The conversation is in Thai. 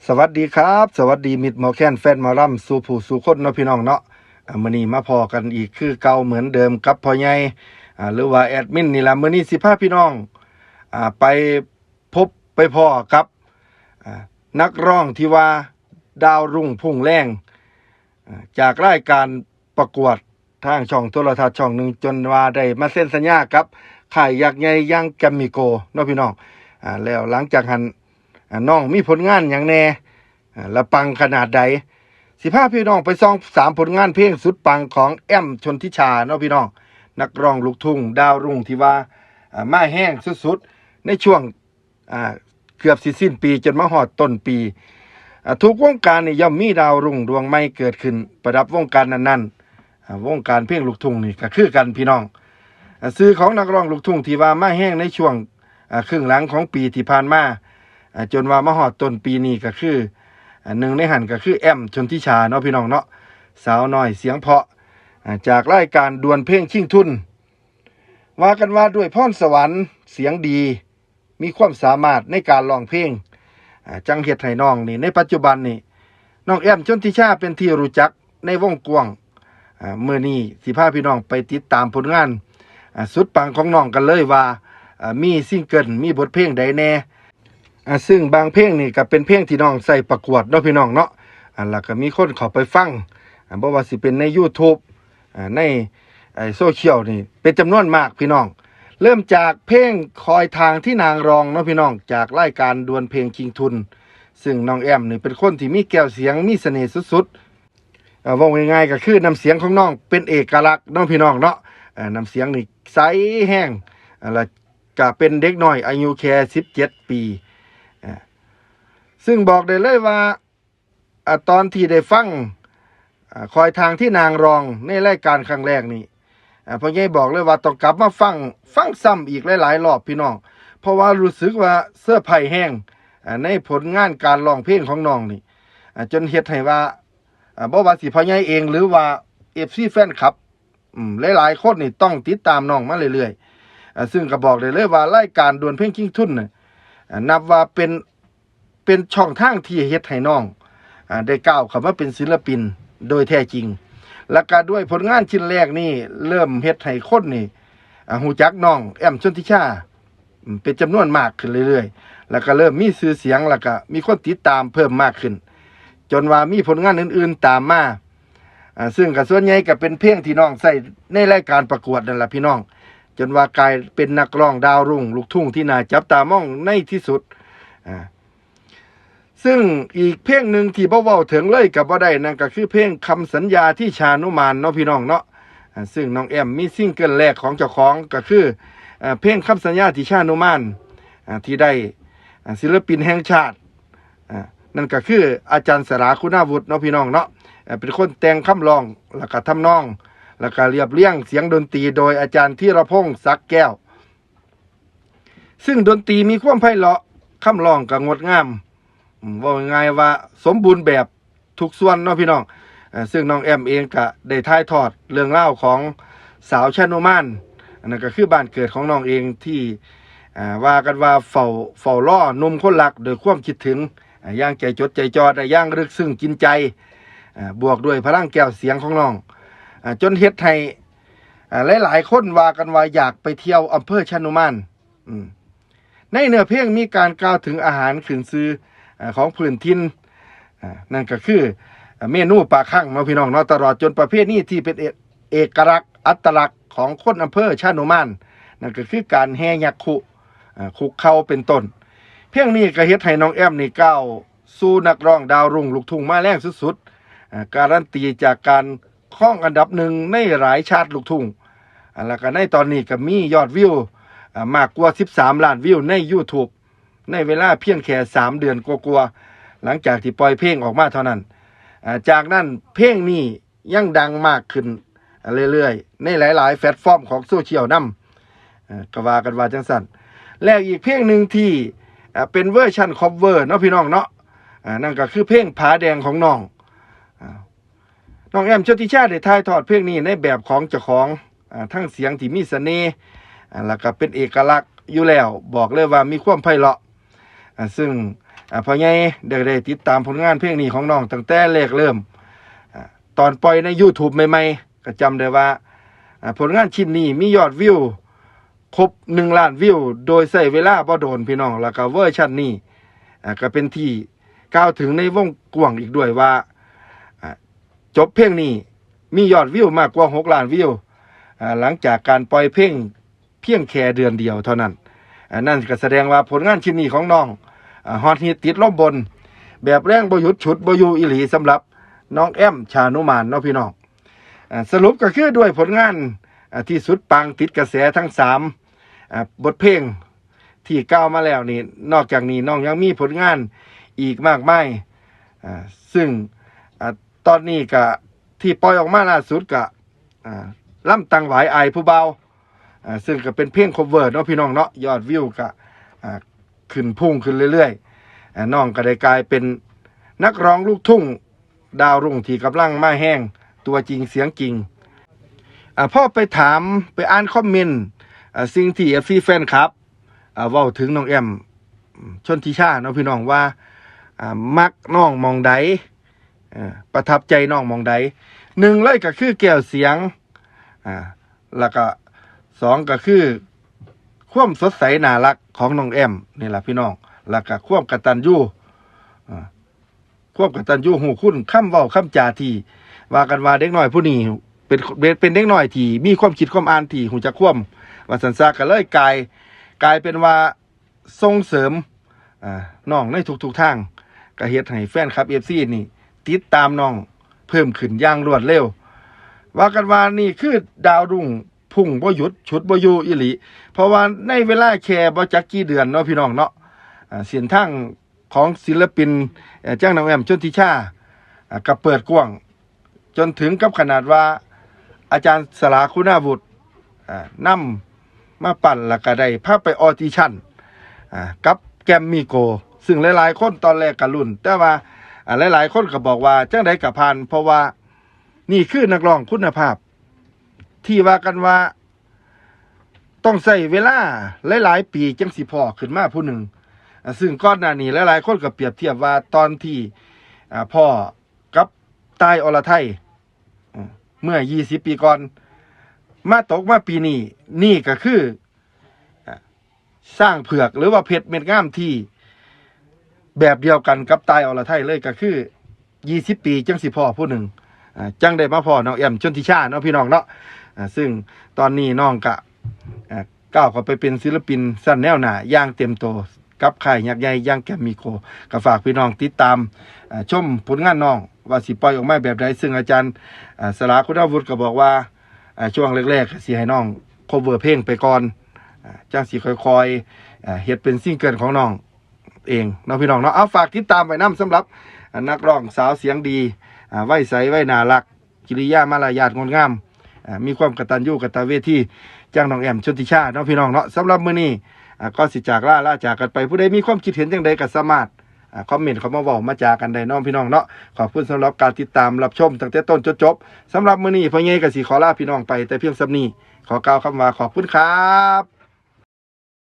สวัสดีครับสวัสดีมิตรหมอแค้นแฟนหมอลำสู่ผู้สู่คนเนาะพี่น้องเนาะมื้อนี้มาพอกันอีกคือเก่าเหมือนเดิมกับพ่อใหญ่หรือว่าแอดมินนี่ล่ะมื้อนี้สิพาพี่น้องไปพบไปพ้อกับอ่านักร้องที่ว่าดาวรุ่งพุ่งแรงจากรายการประกวดทางช่องโทรทัศน์ช่องหนึ่งจนว่าได้มาเซ็นสัญญากับค่ายยักษ์ใหญ่อย่างแกรมมี่โกเนาะพี่น้องแล้วหลังจากหันน้องมีผลงานอย่างแน่และปังขนาดใดสิพาพี่น้องไปซ่อง3ผลงานเพลงสุดปังของแอมชนทิชาเนาะพี่น้องนักร้องลูกทุ่งดาวรุ่งที่ว่ามาแห้งสุดๆในช่วงเกือบสิสิ้นปีจนมาฮอดต้นปีทุกวงการนี่ย่อมมีดาวรุ่งดวงใหม่เกิดขึ้นประดับวงการนั้นๆวงการเพลงลูกทุ่งนี่ก็คือกันพี่น้องสื่อของนักร้องลูกทุ่งที่ว่ามาแห้งในช่วงครึ่งหลังของปีที่ผ่านมาจนว่ามาฮอดต้นปีนี้ก็คือหนึ่งในหันก็คือแอมชนทิชาเนาะพี่น้องเนาะสาวน้อยเสียงเพราะจากรายการดวลเพลงชิงทุนว่ากันว่าด้วยพรสวรรค์เสียงดีมีความสามารถในการร้องเพลงจังเฮ็ดให้น้องนี่ในปัจจุบันนี่น้องแอมชนทิชาเป็นที่รู้จักในวงกว้างมื้อนี้สิพาพี่น้องไปติดตามผลงานสุดปังของน้องกันเลยว่ามีซิงเกิลมีบทเพลงใดแน่ซึ่งบางเพลงนี่ก็เป็นเพลงที่น้องใส่ประกวดเนาะพี่น้องเนาะแล้วก็มีคนเข้าไปฟังบ่ว่าสิเป็นใน YouTube ในโซเชียลนี่เป็นจำนวนมากพี่น้องเริ่มจากเพลงคอยทางที่นางรองเนาะพี่น้องจากรายการดวลเพลงชิงทุนซึ่งน้องแอมนี่เป็นคนที่มีแก้วเสียงมีเสน่ห์สุดๆว่าง่ายๆก็คือน้ำเสียงของน้องเป็นเอกลักษณ์เนาะพี่น้องเนาะน้ำเสียงนี่ใสแห้งแล้วก็เป็นเด็กน้อยอายุแค่17 ปีซึ่งบอกได้เลยว่าตอนที่ได้ฟังคอยทางที่นางรองในรายการครั้งแรกนี่พ่อใหญ่บอกเลยว่าต้องกลับมาฟังซ้ำอีกหลายๆรอบพี่น้องเพราะว่ารู้สึกว่าเสื้อไผ่แห้งในผลงานการร้องเพลงของน้องนี่จนเฮ็ดให้ว่าบ่ว่าสิพ่อใหญ่เองหรือว่า FC แฟนคลับหลายๆคนนี่ต้องติดตามน้องมาเรื่อยๆซึ่งก็บอกได้เลยว่ารายการดวลเพลงชิงทุนน่ะนับว่าเป็นช่องทางที่เฮ็ดให้น้องได้ก้าวเข้ามาเป็นศิลปินโดยแท้จริงและก็ด้วยผลงานชิ้นแรกนี่เริ่มเฮ็ดให้คนนี่ฮู้จักน้องแอมชนทิชาเป็นจำนวนมากขึ้นเรื่อยๆแล้วก็เริ่มมีชื่อเสียงแล้วก็มีคนติดตามเพิ่มมากขึ้นจนว่ามีผลงานอื่นๆตามมาซึ่งก็ส่วนใหญ่ก็เป็นเพลงที่น้องใส่ในรายการประกวดนั่นล่ะพี่น้องจนว่ากลายเป็นนักร้องดาวรุ่งลูกทุ่งที่น่าจับตามองในที่สุดซึ่งอีกเพลงหนึ่งที่บ่เว้าถึงเลยกับบ่ได้นั่นก็คือเพลงคำสัญญาที่ชานุมานเนาะพี่น้องเนาะซึ่งน้องแอมมีซิงเกิลแรกของเจ้าของก็คือเพลงคำสัญญาที่ชานุมานที่ได้ศิลปินแห่งชาตินั่นก็คืออาจารย์สราคุณาวุฒิเนาะพี่น้องเนาะเป็นคนแต่งคำร้องแล้วก็ทำนองแล้วก็เรียบเรียงเสียงดนตรีโดยอาจารย์ธีรพงษ์ศักดิ์แก้วซึ่งดนตรีมีความไพเราะคำร้องก็งดงามว่าง่ายว่าสมบูรณ์แบบทุกส่วนเนาะพี่น้องซึ่งน้องแอมเองก็ได้ถ่ายทอดเรื่องเล่าของสาวชานุมานนั่นก็คือบ้านเกิดของน้องเองที่ว่ากันว่าเฝ้าล่อนุ่มคนรักโดยความคิดถึงย่างใจจดใจจ่อได้ย่างลึกซึ้งกินใจบวกด้วยพลังแก้วเสียงของน้องจนเฮ็ดให้หลายๆคนว่ากันว่าอยากไปเที่ยวอำเภอชานุมานในเนื้อเพลงมีการกล่าวถึงอาหารขึ้นชื่อของพื้นถิ่นนั่นก็คือเมนูปลาคั่งเนาะพี่น้องเนาะตลอดจนประเภทนี้ที่เป็นเอกลักษณ์อัตลักษณ์ของคนอำเภอชานุมานนั่นก็คือการแห่ยักษ์คุกเข่าเป็นต้นเพลงนี้ก็เฮ็ดให้น้องแอมนี่ก้าวสู่นักร้องดาวรุ่งลูกทุ่งมาแรงสุดๆการันตีจากการครองอันดับหนึ่งในหลายชาติลูกทุ่งแล้วก็ในตอนนี้ก็มียอดวิวมากกว่า13 ล้านวิวใน YouTube ในเวลาเพียงแค่3 เดือนกว่าๆหลังจากที่ปล่อยเพลงออกมาเท่านั้นจากนั้นเพลงนี้ยังดังมากขึ้นเรื่อยๆในหลายๆแพลตฟอร์มของโซเชียลนำก็ว่ากันว่าจังซั่นแล้วอีกเพลงหนึ่งที่เป็นเวอร์ชันคอฟเวอร์เนาะพี่น้องเนาะนั่นก็คือเพลงผาแดงของน้องแอมชลทิชาได้ถ่ายทอดเพลงนี้ในแบบของเจ้าของทั้งเสียงที่มีเสน่ห์แล้วก็เป็นเอกลักษณ์อยู่แล้วบอกเลยว่ามีความไพเราะซึ่ง พอไงได้ติดตามผลงานเพลงนี้ของน้องตั้งแต่แรกเริ่มตอนปล่อยใน YouTube ใหม่ๆก็จำได้ว่าผลงานชิ้นนี้มียอดวิวครบ1 ล้านวิวโดยใช้เวลาบ่โดนพี่น้องแล้วก็เวอร์ชันนี้ก็เป็นที่กล่าวถึงในวงกว้างอีกด้วยว่าจบเพลงนี้มียอดวิวมากกว่า6 ล้านวิวหลังจากการปล่อยเพลงเพียงแค่เดือนเดียวเท่านั้นนั่นก็แสดงว่าผลงานชิ้นนี้ของน้องฮอตฮิตติดลมบนแบบแรงบ่หยุดฉุดบ่อยู่อีหลีสำหรับน้องแอมชานุมานเนาะพี่น้องสรุปก็คือด้วยผลงานที่สุดปังติดกระแสทั้ง3บทเพลงที่ก้าวมาแล้วนี่นอกจากนี้น้องยังมีผลงานอีกมากมายซึ่งตอนนี้ก็ที่ปล่อยออกมาล่าสุดก็ล่ำตังหวายอายผู้เบาซึ่งก็เป็นเพลง cover เนาะพี่น้องเนาะยอดวิวก็ขึ้นพุ่งขึ้นเรื่อยๆน้องก็ได้กลายเป็นนักร้องลูกทุ่งดาวรุ่งที่กำลังมาแห้งตัวจริงเสียงจริงพ่อไปถามไปอ่านคอมเมนต์สิ่งที่ FC แฟนคลับเว้าถึงน้องแอมชนทิชาเนาะพี่น้องว่ามักน้องมองใดประทับใจน้องมองใด1เลยก็คือแก้วเสียงแล้วก็2ก็คือความสดใสน่ารักของน้องแอมนี่ล่ะพี่น้องแล้วก็ความกตัญญูหูคุณคำเว้าคำจาที่ว่ากันว่าเด็กน้อยผู้นี้เป็นเด็กน้อยที่มีความคิดความอ่านที่หูจักความว่าสันซาก็เลยกลายเป็นว่าส่งเสริมน้องในทุกทางก็เฮ็ดให้แฟนคลับ FC นี่ติดตามน้องเพิ่มขึ้นอย่างรวดเร็วว่ากันว่านี่คือดาวรุ่งพุ่งบ่หยุดฉุดบ่อยู่อีหลีเพราะว่าในเวลาแค่บ่จักกี่เดือนเนาะพี่น้องเนาะเส้นทางของศิลปินจ้างน้องแอมชนทิชาก็เปิดกว้างจนถึงกับขนาดว่าอาจารย์สลาคุณาวุฒินำมาปั่นแล้วก็ได้พาไปออดิชั่นกับแกมมี่โกซึ่งหลายๆคนตอนแรกก็ลุ้นแต่ว่าหลายๆคนก็บอกว่าจังได๋ก็ผ่านเพราะว่านี่คือนักร้องคุณภาพที่ว่ากันว่าต้องใช้เวลาหลายๆปีจังสิพอขึ้นมาผู้หนึ่งซึ่งก่อนหน้านี้หลายๆคนก็เปรียบเทียบว่าตอนที่พ่อกับตายอรไทยเมื่อ20 ปีก่อนมาตกมาปีนี้นี่ก็คือสร้างเผือกหรือว่าเพชรเม็ดงามที่แบบเดียวกันกับตายอรไทยเลยก็คือ20 ปีจังสิพ่อผู้หนึ่งจังได้มาพ่อน้องแอมชนทิชาเนาะพี่น้องเนาะซึ่งตอนนี้น้องก็ก้าวเข้าไปเป็นศิลปินสั้นแนวหน้าอย่างเต็มโตกับค่ายยักษ์ใหญ่อย่างแกมมี่โกก็ฝากพี่น้องติดตามชมผลงานน้องว่าสิปล่อยออกมาแบบใดซึ่งอาจารย์สลาคุณาวุฒิก็บอกว่าช่วงแรกๆสิให้น้อง cover เพลงไปก่อนจังสิค่อยๆเฮ็ดเป็นซิงเกิลของน้องเองเนาะพี่น้องเนาะเอาฝากติดตามไว้นำสำหรับนักร้องสาวเสียงดีไว้ใสไว้น่ารักกิริยามารยาทงดงามมีความกตัญญูกตเวทีจ้างน้องแอมชนทิชาเนาะพี่น้องเนาะสำหรับมื้อนี้ก็สิจากลาจากกันไปผู้ใดมีความคิดเห็นจังใดก็สามารถคอมเมนต์เข้ามาเว้ามาจากันได้เนาะพี่น้องเนาะขอบคุณสำหรับการติดตามรับชมตั้งแต่ต้นจนจบสำหรับมื้อนี้พ่อใหญ่ก็สิขอลาพี่น้องไปแต่เพียงส่ำนี้ขอกล่าวคำว่าขอบคุณครับ